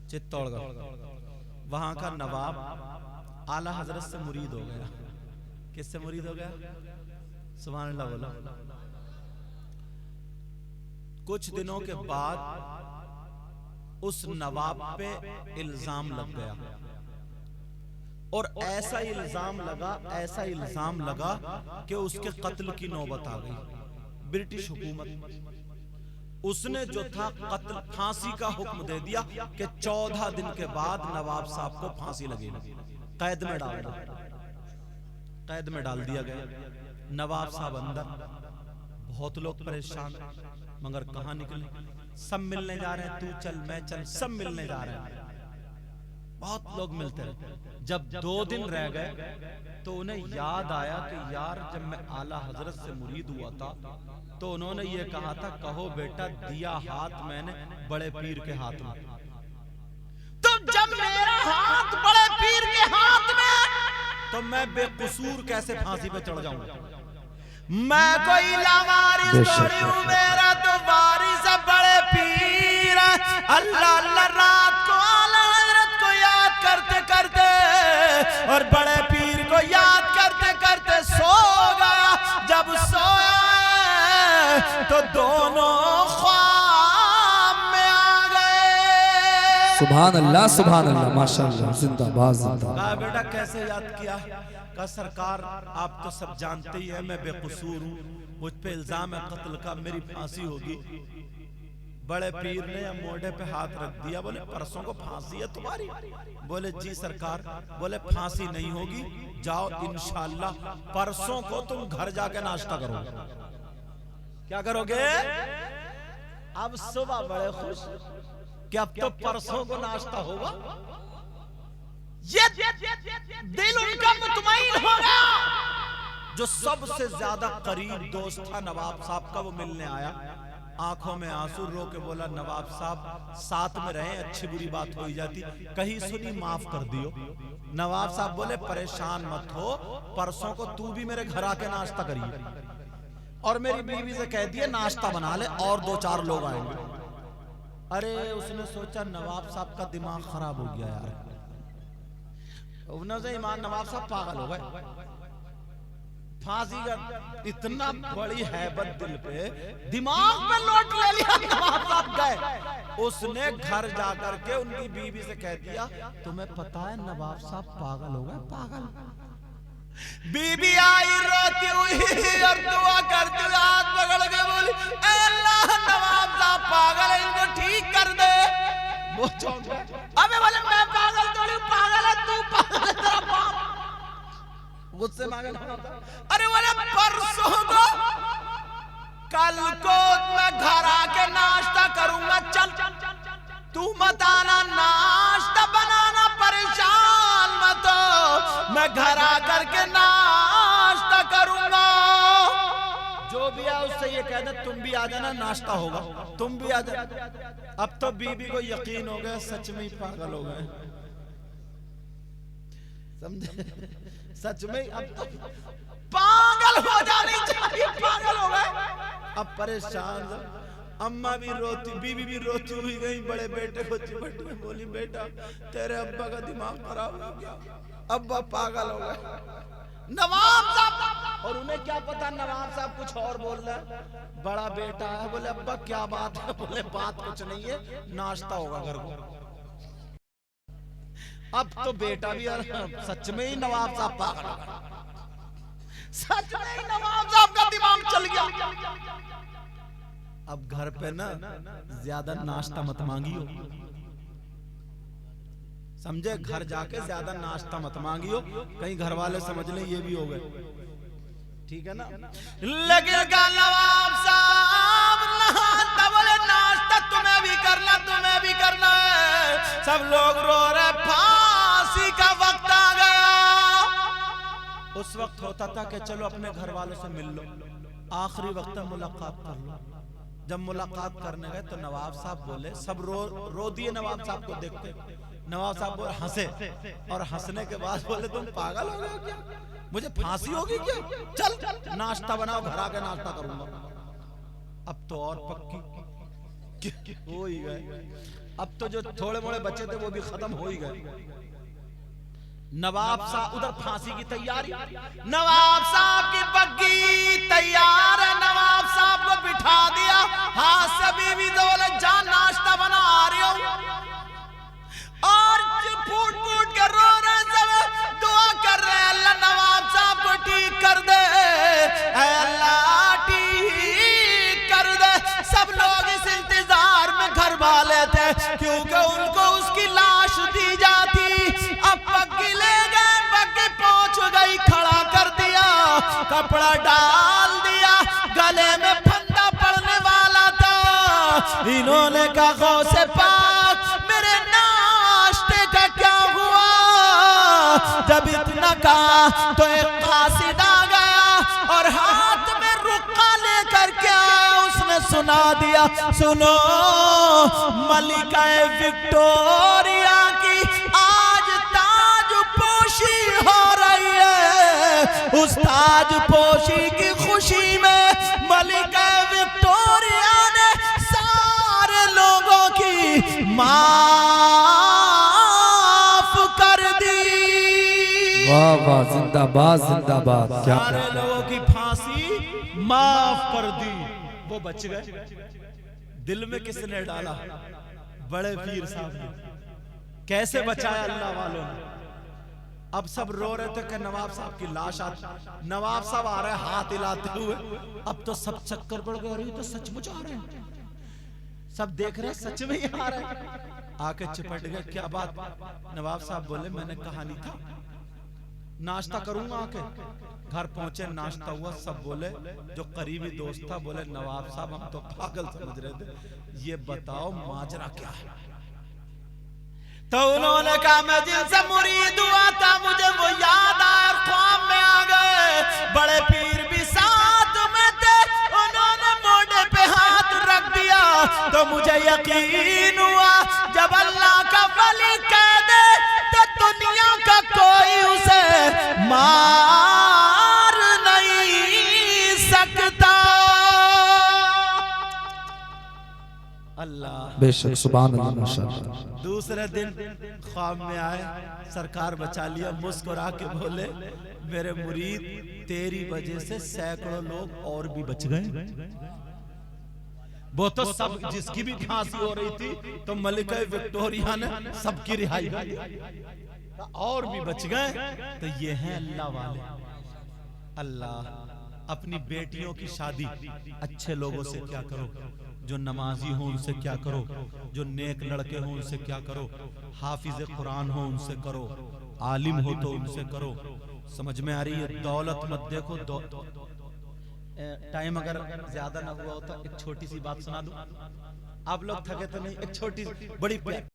चित्तौड़गढ़। वहां का नवाब आला हजरत से मुरीद हो गया। किससे मुरीद हो गया? सुभान अल्लाह बोलो। कुछ दिनों के बाद उस नवाब पे इल्जाम लग गया, और ऐसा इल्जाम लगा कि उसके कत्ल की नौबत आ गई। ब्रिटिश हुकूमत उसने जो था कत्ल फांसी का हुक्म दे दिया कि 14 दिन के बाद नवाब साहब को फांसी लगेगी। कैद में डाल दिया गया। नवाब साहब अंदर, बहुत लोग परेशान, मगर कहां निकले? सब मिलने जा रहे हैं, तू चल मैं चल, सब मिलने जा रहे हैं, बहुत लोग मिलते रहे। जब 2 दिन रह गए तो उन्हें याद आया कि यार जब मैं आला हजरत से मुरीद हुआ था तो उन्होंने ये कहा था, कहो बेटा दिया हाथ मैंने बड़े पीर के हाथ में। तो जब मेरा हाथ बड़े पीर के हाथ में, तो मैं बेकसूर कैसे फांसी पे चढ़ जाऊंगा? मैं कोई लावारिस थोड़ी हूं, मेरा तो वारिस है बड़े पीर। अल्लाह अल्लाह रात को आला हजरत को याद करते करते और बड़े पीर को याद करते करते सो गया। जब सोया तो दोनों ख्वाब में आ गए। सुभान अल्लाह माशाअल्लाह, जिंदाबाद जिंदाबाद। कहा बेटा कैसे याद किया? कहा सरकार आप तो सब जानते ही है मैं बेकसूर हूँ, मुझ पे इल्जाम है कत्ल का, मेरी फांसी होगी। बड़े पीर ने या मोढ़े पे हाथ रख दिया, बोले परसों को फांसी है तुम्हारी? बोले जी सरकार। बोले फांसी नहीं होगी, जाओ इंशाअल्लाह परसों को तुम घर जाके नाश्ता करोगे। क्या करोगे? अब सुबह बड़े खुश कि अब तो परसों को नाश्ता होगा। ये दिल उनका मुतमईन हो गया। जो सबसे ज्यादा करीब दोस्त था नवाब साहब का, वो मिलने आया, आंखों में आंसू, रो के बोला नवाब साहब साथ में रहे, अच्छी बुरी बात हो ही जाती, कहीं सुनी माफ कर दियो। नवाब साहब बोले परेशान मत हो, परसों को तू भी मेरे घर आके नाश्ता करिए, और मेरी बीवी से कह दिए नाश्ता बना ले, और 2-4 लोग आएंगे। अरे उसने सोचा नवाब साहब का दिमाग खराब हो गया यार, ईमान नवाब साहब पागल हो गए। फांसी का इतना बड़ी हैबत दिल पे, दिमाग पे लोट ले लिया। नवाब साहब गए, उसने घर जाकर के उनकी बीवी से कह दिया तुम्हें पता है नवाब साहब पागल हो गए, पागल। बीबी आई रोती हुई और दुआ करती हुई हाथ पकड़ के बोली अल्लाह नवाब साहब पागल है, इनको ठीक कर दे। वो चौंक गए। अबे बोले मैं पागल थोड़ी, पागल है तू, पागल है तेरा बाप। मुझसे मांगे ना। अरे बोले परसों को, कल को मैं घर आके नाश्ता करूंगा, चल तू मत आना, नाश्ता बनाना, परेशान मत हो, मैं घर आकर के नाश्ता करूंगा। जो भी है उससे ये कह दे तुम भी आ जाना, नाश्ता होगा, तुम भी आ जाना। अब तो बीबी को यकीन हो गया सच में ही पागल हो गए, समझे? सच में अब तो पागल हो जानी चाहिए, पागल हो गए। अब परेशान, अम्मा भी रोती, बीबी भी रोती हुई गई, बड़े बेटे को चिपट में बोली बेटा तेरे अब्बा का दिमाग खराब हो गया, अब्बा पागल हो गए। नवाब साहब, और उन्हें क्या पता नवाब साहब कुछ और बोल रहे हैं। बड़ा बेटा है, बोले अब्बा क्या बात है? बोले बात कुछ नहीं है, नाश्ता होगा घर को। अब तो बेटा भी सच में ही नवाब साहब पागल हो गए, सच में ही नवाब साहब का दिमाग चल गया। अब घर पे ना ज्यादा नाश्ता मत मांगियो, समझे? घर जाके ज्यादा नाश्ता मत मांगियो, कहीं घर वाले समझ लें ये भी हो गए, ठीक है ना? लगेगा नवाब साहब नहाता, बोले नाश्ता तुम्हें भी करना, तुम्हें भी करना है। सब लोग रो रहे, फांसी का वक्त आ गया। उस वक्त होता था कि चलो अपने घर वालों से मिल लो, आखिरी वक्त में मुलाकात कर लो। जब मुलाकात करने गए तो नवाब साहब बोले, सब रो दिए नवाब साहब को देखते। नवाब साहब बोले, हंसे, और हंसने के बाद बोले तुम पागल हो गए क्या? मुझे फांसी होगी क्या? चल नाश्ता बनाओ, घर आके नाश्ता करूंगा। अब तो और पक्की हो ही गए। अब तो जो थोड़े मोड़े बच्चे थे वो भी खत्म हो ही गए। नवाब साहब उधर फांसी की तैयारी, नवाब साहब की बग्गी तैयार है, नवाब साहब को बिठा दिया, हाथ से बीवी बोले जा नाश्ता बना रही हो, और फूट फूट के रो रहे सब, दुआ कर रहे अल्लाह नवाब साहब को ठीक कर दे, अल्लाह ठीक कर दे। सब लोग इस इंतजार में घर वाले थे क्योंकि उनको उसकी लाश दी जाती। अब बग्गी ले गए, बग्गी पहुंच गई, खड़ा कर दिया, कपड़ा डाल दिया, गले में फंदा पड़ने वाला था। इन्होंने कहा गौसे पाक मेरे नाश्ते का क्या हुआ? जब इतना कहा तो एक कासिद आ गया और हाथ में रुक्का लेकर के आया, उसने सुना दिया, सुनो मलिका विक्टोरिया की आज ताज पोशी हो रही है। उस ताज पोशी की खुशी में मलिका विक्टोरिया ने सारे लोगों की माफ कर दी। वाह वाह, जिंदाबाद जिंदाबाद। क्या सारे लोगों की फांसी माफ कर दी, वो बच गए। दिल में किसने डाला? बड़े पीर साहब ने। कैसे बचाया अल्लाह वालों ने? अब सब रो रहे थे कि नवाब साहब की लाश आती, नवाब साहब आ रहे हाथ हिलाते हुए। अब तो सब चक्कर पड़ गए, तो सचमुच आ रहे हैं, सब देख रहे हैं सच में ही आ रहे हैं। आके चिपट गए, क्या बात? नवाब साहब बोले मैंने कहा नहीं था, नाश्ता करूंगा आके। घर पहुंचे, नाश्ता हुआ, सब बोले, जो करीबी दोस्त था बोले नवाब साहब हम तो पागल समझ रहे थे, ये बताओ माजरा क्या है? तो उन्होंने कहा मैं जिनसे मुरीद हुआ था मुझे वो याद आया, ख्वाब में आ गए, बड़े पीर भी साथ में थे, उन्होंने मोढ़े पे हाथ रख दिया तो मुझे यकीन हुआ जब अल्लाह का वली कह दे तो दुनिया का कोई उसे मार नहीं सकता। अल्लाह बेशक, सुभान अल्लाह, माशाअल्लाह। दूसरे दिन ख्वाब में आए, सरकार बचा लिया, मुस्कुरा के बोले मेरे मुरीद तेरी वजह से सैकड़ों लोग और भी बच गए। वो तो सब जिसकी भी फांसी हो रही थी तो मलिका विक्टोरिया ने सबकी रिहाई कर दी, और भी बच गए। तो ये है अल्लाह वाले। अल्लाह अपनी बेटियों की शादी अच्छे लोगों से क्या करो, जो नमाजी हो उनसे क्या करो, जो नेक लड़के हो उनसे क्या करो, हाफिज कुरान हो उनसे करो, आलिम हो तो उनसे करो। समझ में आ रही है? दौलत मत देखो। टाइम अगर ज्यादा ना हुआ हो तो एक छोटी सी बात सुना दूं, आप लोग थके तो नहीं? एक छोटी बड़ी